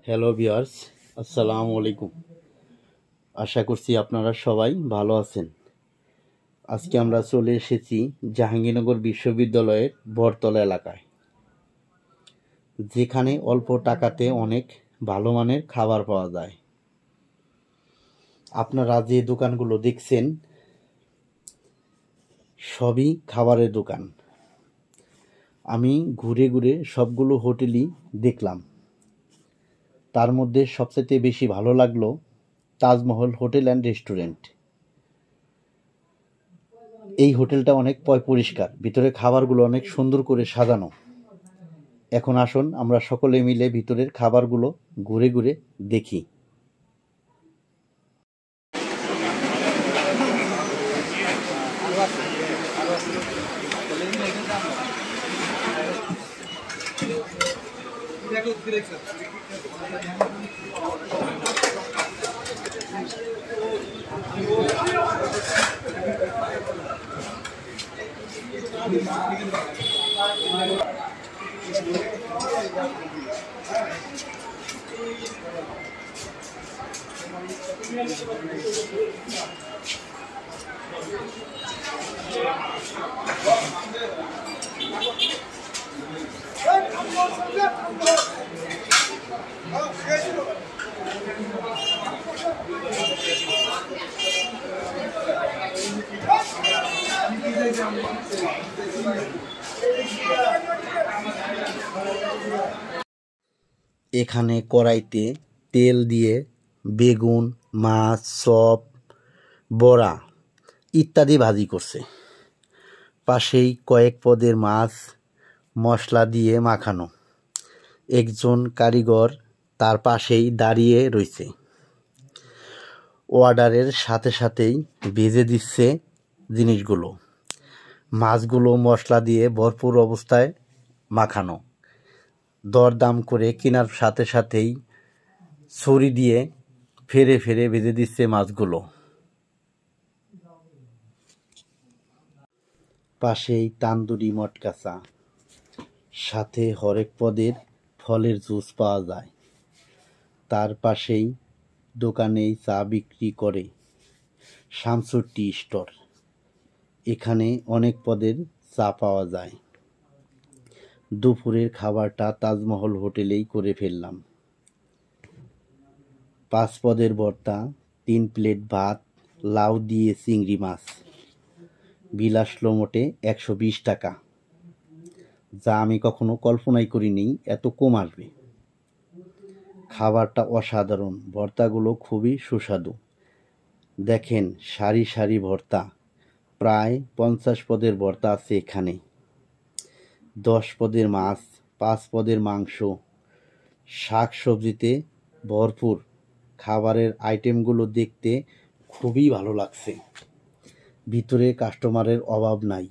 Hello viewers, আসসালামু আলাইকুম। আশা করছি আপনারা সবাই ভালো আছেন। আজকে আমরা চলে এসেছি জাহাঙ্গীরনগর বিশ্ববিদ্যালয়ের বটতলা এলাকায়, যেখানে অল্প টাকাতে অনেক ভালো মানের খাবার পাওয়া যায়। আপনারা যে দোকানগুলো দেখছেন সবই খাবারের দোকান। আমি ঘুরে ঘুরে সবগুলো হোটেলই দেখলাম। তার মধ্যে সবচেয়ে বেশি ভালো লাগলো তাজমহল হোটেল অ্যান্ড রেস্টুরেন্ট। এই হোটেলটা অনেক পরিষ্কার, ভিতরে খাবারগুলো অনেক সুন্দর করে সাজানো। এখন আসুন আমরা সকলে মিলে ভিতরের খাবারগুলো ঘুরে ঘুরে দেখি। এখানে কড়াইতে তেল দিয়ে বেগুন, মাছ, চপ, বড়া ইত্যাদি ভাজি করছে। পাশেই কয়েক পদের মাছ মশলা দিয়ে মাখানো। একজন কারিগর তার পাশেই দাঁড়িয়ে রয়েছে। অর্ডারের সাথে সাথেই ভেজে দিচ্ছে জিনিসগুলো। মাছগুলো মশলা দিয়ে ভরপুর অবস্থায় মাখানো। দরদাম করে কেনার সাথে সাথেই ছুরি দিয়ে ফেরে ফেরে ভেজে দিচ্ছে মাছগুলো। পাশেই তান্দুরি মটকা চা, সাথে হরেক পদের ফলের জুস পাওয়া যায়। তার পাশেই দোকানেই চা বিক্রি করে শামসুর টি স্টোর। এখানে অনেক পদের চা পাওয়া যায়। দুপুরের খাবারটা তাজমহল হোটেলেই করে ফেললাম। 5 পদের ভর্তা, 3 প্লেট ভাত, লাউ দিয়ে চিংড়ি মাছ। বিল আসলো মোটে 120 টাকা, যা আমি কখনো কল্পনাই করিনি এত কম আসবে। খাবারটা অসাধারণ, ভর্তাগুলো খুবই সুস্বাদু। দেখেন সারি সারি ভর্তা, প্রায় 50 পদের ভর্তা আছে এখানে। 10 পদের মাছ, 5 পদের মাংস, শাক সবজিতে ভরপুর। খাবারের আইটেমগুলো দেখতে খুবই ভালো লাগছে। ভিতরে কাস্টমারের অভাব নাই।